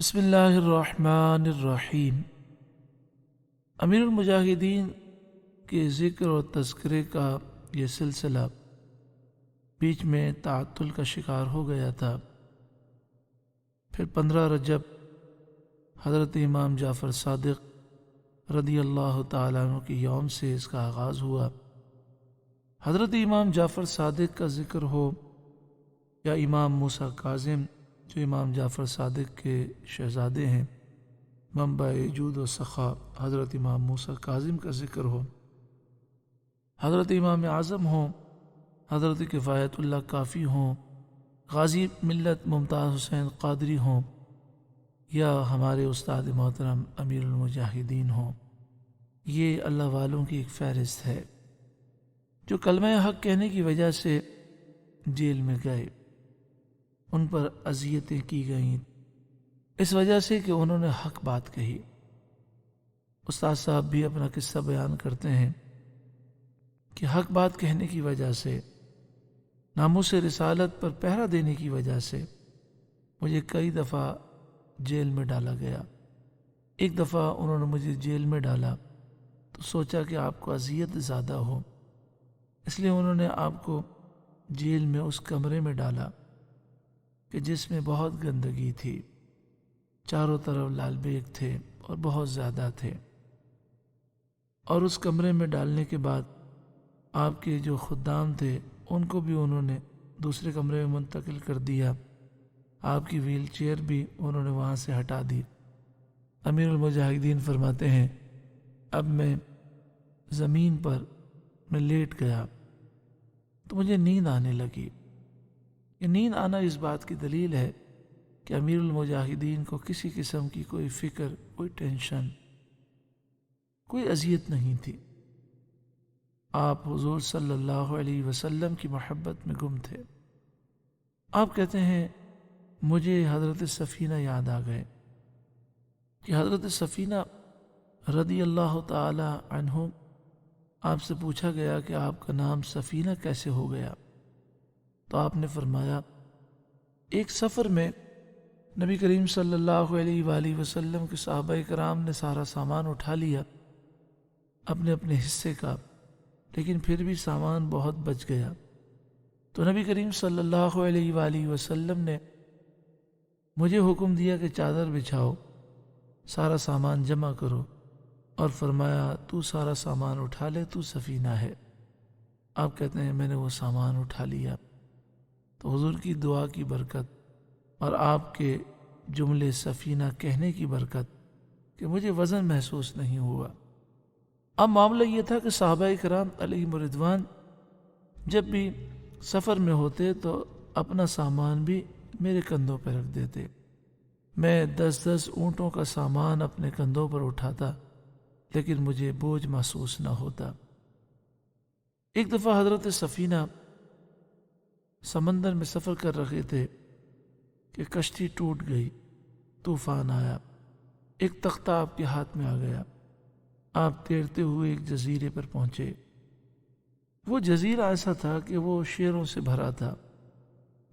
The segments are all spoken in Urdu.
بسم اللہ الرحمن الرحیم۔ امیر المجاہدین کے ذکر اور تذکرے کا یہ سلسلہ بیچ میں تعطل کا شکار ہو گیا تھا۔ پھر 15 رجب حضرت امام جعفر صادق رضی اللہ تعالیٰ عنہ کے یوم سے اس کا آغاز ہوا۔ حضرت امام جعفر صادق کا ذکر ہو یا امام موسیٰ کاظم جو امام جعفر صادق کے شہزادے ہیں، منبع جود و سخا حضرت امام موسیٰ کاظم کا ذکر ہو، حضرت امام اعظم ہوں، حضرت کفایت اللہ کافی ہوں، غازی ملت ممتاز حسین قادری ہوں، یا ہمارے استاد محترم امیر المجاہدین ہوں، یہ اللہ والوں کی ایک فہرست ہے جو کلمہ حق کہنے کی وجہ سے جیل میں گئے۔ ان پر اذیتیں کی گئیں اس وجہ سے کہ انہوں نے حق بات کہی۔ استاد صاحب بھی اپنا قصہ بیان کرتے ہیں کہ حق بات کہنے کی وجہ سے، ناموس رسالت پر پہرا دینے کی وجہ سے مجھے کئی دفعہ جیل میں ڈالا گیا۔ ایک دفعہ انہوں نے مجھے جیل میں ڈالا تو سوچا کہ آپ کو اذیت زیادہ ہو، اس لیے انہوں نے آپ کو جیل میں اس کمرے میں ڈالا کہ جس میں بہت گندگی تھی، چاروں طرف لال بیگ تھے اور بہت زیادہ تھے، اور اس کمرے میں ڈالنے کے بعد آپ کے جو خدام تھے ان کو بھی انہوں نے دوسرے کمرے میں منتقل کر دیا۔ آپ کی ویل چیئر بھی انہوں نے وہاں سے ہٹا دی۔ امیر المجاہدین فرماتے ہیں اب میں زمین پر میں لیٹ گیا تو مجھے نیند آنے لگی۔ یہ نیند آنا اس بات کی دلیل ہے کہ امیر المجاہدین کو کسی قسم کی کوئی فکر، کوئی ٹینشن، کوئی اذیت نہیں تھی۔ آپ حضور صلی اللہ علیہ وسلم کی محبت میں گم تھے۔ آپ کہتے ہیں مجھے حضرت سفینہ یاد آ گئے کہ حضرت سفینہ رضی اللہ تعالی عنہ آپ سے پوچھا گیا کہ آپ کا نام سفینہ کیسے ہو گیا، تو آپ نے فرمایا ایک سفر میں نبی کریم صلی اللہ علیہ وآلہ وسلم کے صحابہ کرام نے سارا سامان اٹھا لیا اپنے اپنے حصے کا، لیکن پھر بھی سامان بہت بچ گیا، تو نبی کریم صلی اللہ علیہ وآلہ وسلم نے مجھے حکم دیا کہ چادر بچھاؤ، سارا سامان جمع کرو، اور فرمایا تو سارا سامان اٹھا لے، تو سفینہ ہے۔ آپ کہتے ہیں میں نے وہ سامان اٹھا لیا تو حضور کی دعا کی برکت اور آپ کے جملے سفینہ کہنے کی برکت کہ مجھے وزن محسوس نہیں ہوا۔ اب معاملہ یہ تھا کہ صحابہ کرام علیہم رضوان جب بھی سفر میں ہوتے تو اپنا سامان بھی میرے کندھوں پہ رکھ دیتے۔ میں 10 اونٹوں کا سامان اپنے کندھوں پر اٹھاتا لیکن مجھے بوجھ محسوس نہ ہوتا۔ ایک دفعہ حضرت سفینہ سمندر میں سفر کر رہے تھے کہ کشتی ٹوٹ گئی، طوفان آیا، ایک تختہ آپ کے ہاتھ میں آ گیا، آپ تیرتے ہوئے ایک جزیرے پر پہنچے۔ وہ جزیرہ ایسا تھا کہ وہ شیروں سے بھرا تھا،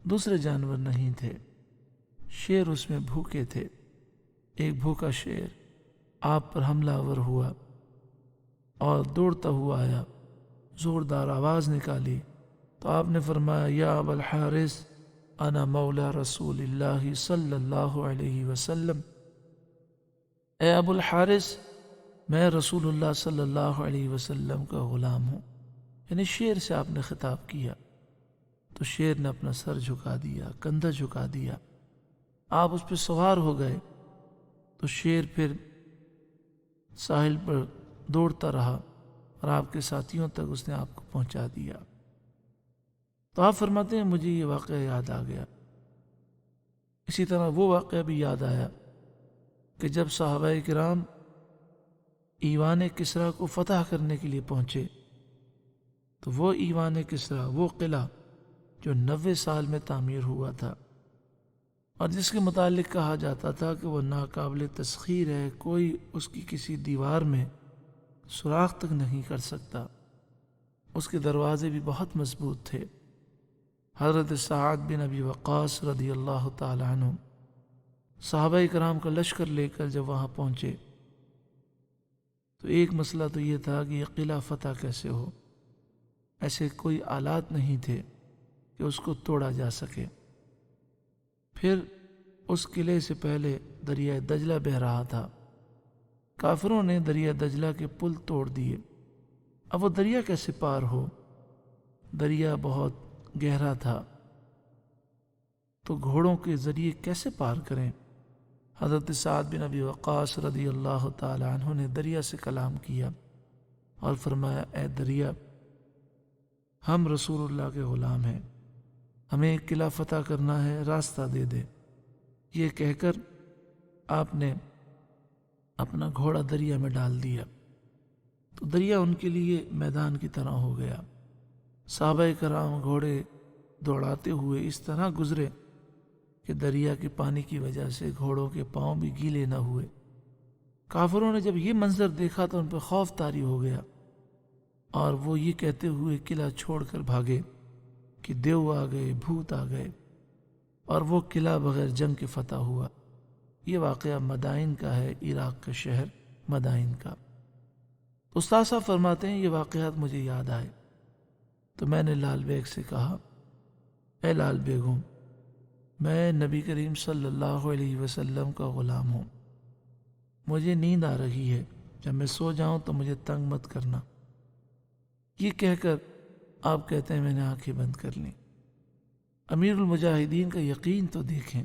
دوسرے جانور نہیں تھے، شیر اس میں بھوکے تھے۔ ایک بھوکا شیر آپ پر حملہ آور ہوا اور دوڑتا ہوا آیا، زوردار آواز نکالی تو آپ نے فرمایا یا ابا الحارث انا مولا رسول اللہ صلی اللہ علیہ وسلم، اے ابو الحارث میں رسول اللہ صلی اللہ علیہ وسلم کا غلام ہوں۔ یعنی شیر سے آپ نے خطاب کیا تو شیر نے اپنا سر جھکا دیا، کندھا جھکا دیا، آپ اس پہ سوار ہو گئے تو شیر پھر ساحل پر دوڑتا رہا اور آپ کے ساتھیوں تک اس نے آپ کو پہنچا دیا۔ تو آپ فرماتے ہیں مجھے یہ واقعہ یاد آ گیا۔ اسی طرح وہ واقعہ بھی یاد آیا کہ جب صحابہ کرام ایوان کسریٰ کو فتح کرنے کے لیے پہنچے تو وہ ایوان کسریٰ، وہ قلعہ جو 90 سال میں تعمیر ہوا تھا اور جس کے متعلق کہا جاتا تھا کہ وہ ناقابل تسخیر ہے، کوئی اس کی کسی دیوار میں سوراخ تک نہیں کر سکتا، اس کے دروازے بھی بہت مضبوط تھے۔ حضرت سعد بن ابی وقاص رضی اللہ تعالی عنہ صحابہ کرام کا لشکر لے کر جب وہاں پہنچے تو ایک مسئلہ تو یہ تھا کہ یہ قلعہ فتح کیسے ہو، ایسے کوئی آلات نہیں تھے کہ اس کو توڑا جا سکے۔ پھر اس قلعے سے پہلے دریائے دجلہ بہہ رہا تھا، کافروں نے دریائے دجلہ کے پل توڑ دیے، اب وہ دریا کیسے پار ہو؟ دریا بہت گہرا تھا تو گھوڑوں کے ذریعے کیسے پار کریں؟ حضرت سعد بن ابی وقاص رضی اللہ تعالی عنہ نے دریا سے کلام کیا اور فرمایا، اے دریا، ہم رسول اللہ کے غلام ہیں، ہمیں قلعہ فتح کرنا ہے، راستہ دے دے۔ یہ کہہ کر آپ نے اپنا گھوڑا دریا میں ڈال دیا تو دریا ان کے لیے میدان کی طرح ہو گیا۔ صحابہ کرام گھوڑے دوڑاتے ہوئے اس طرح گزرے کہ دریا کے پانی کی وجہ سے گھوڑوں کے پاؤں بھی گیلے نہ ہوئے۔ کافروں نے جب یہ منظر دیکھا تو ان پہ خوف طاری ہو گیا اور وہ یہ کہتے ہوئے قلعہ چھوڑ کر بھاگے کہ دیو آ گئے، بھوت آ گئے، اور وہ قلعہ بغیر جنگ کے فتح ہوا۔ یہ واقعہ مدائن کا ہے، عراق کا شہر مدائن کا۔ استاد صاحب فرماتے ہیں یہ واقعات مجھے یاد آئے تو میں نے لال بیگ سے کہا، اے لال بیگم، میں نبی کریم صلی اللہ علیہ وسلم کا غلام ہوں، مجھے نیند آ رہی ہے، جب میں سو جاؤں تو مجھے تنگ مت کرنا۔ یہ کہہ کر آپ کہتے ہیں میں نے آنکھیں بند کر لیں۔ امیر المجاہدین کا یقین تو دیکھیں،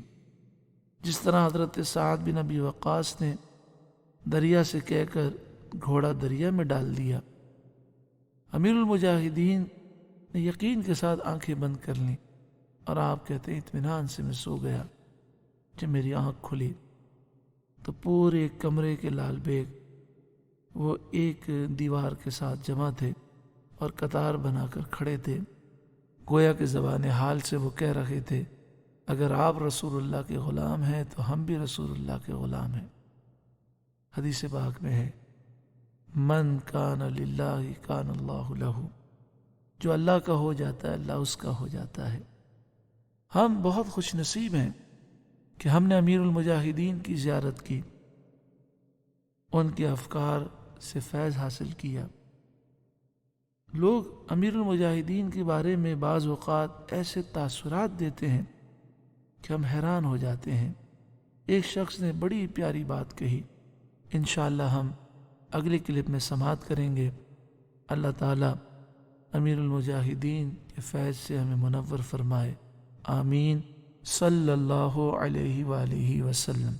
جس طرح حضرت سعد بن ابی وقاص نے دریا سے کہہ کر گھوڑا دریا میں ڈال دیا، امیر المجاہدین نے یقین کے ساتھ آنکھیں بند کر لیں اور آپ کہتے ہیں اطمینان سے میں سو گیا۔ جب میری آنکھ کھلی تو پورے کمرے کے لال بیگ وہ ایک دیوار کے ساتھ جمع تھے اور قطار بنا کر کھڑے تھے، گویا کہ زبان حال سے وہ کہہ رہے تھے، اگر آپ رسول اللہ کے غلام ہیں تو ہم بھی رسول اللہ کے غلام ہیں۔ حدیث پاک میں ہے، من کان للہ کان اللہ لہ، جو اللہ کا ہو جاتا ہے اللہ اس کا ہو جاتا ہے۔ ہم بہت خوش نصیب ہیں کہ ہم نے امیر المجاہدین کی زیارت کی، ان کے افکار سے فیض حاصل کیا۔ لوگ امیر المجاہدین کے بارے میں بعض اوقات ایسے تاثرات دیتے ہیں کہ ہم حیران ہو جاتے ہیں۔ ایک شخص نے بڑی پیاری بات کہی، انشاءاللہ ہم اگلے کلپ میں سماعت کریں گے۔ اللہ تعالیٰ امیر المجاہدین کے فیض سے ہمیں منور فرمائے، آمین، صلی اللہ علیہ وآلہ وسلم۔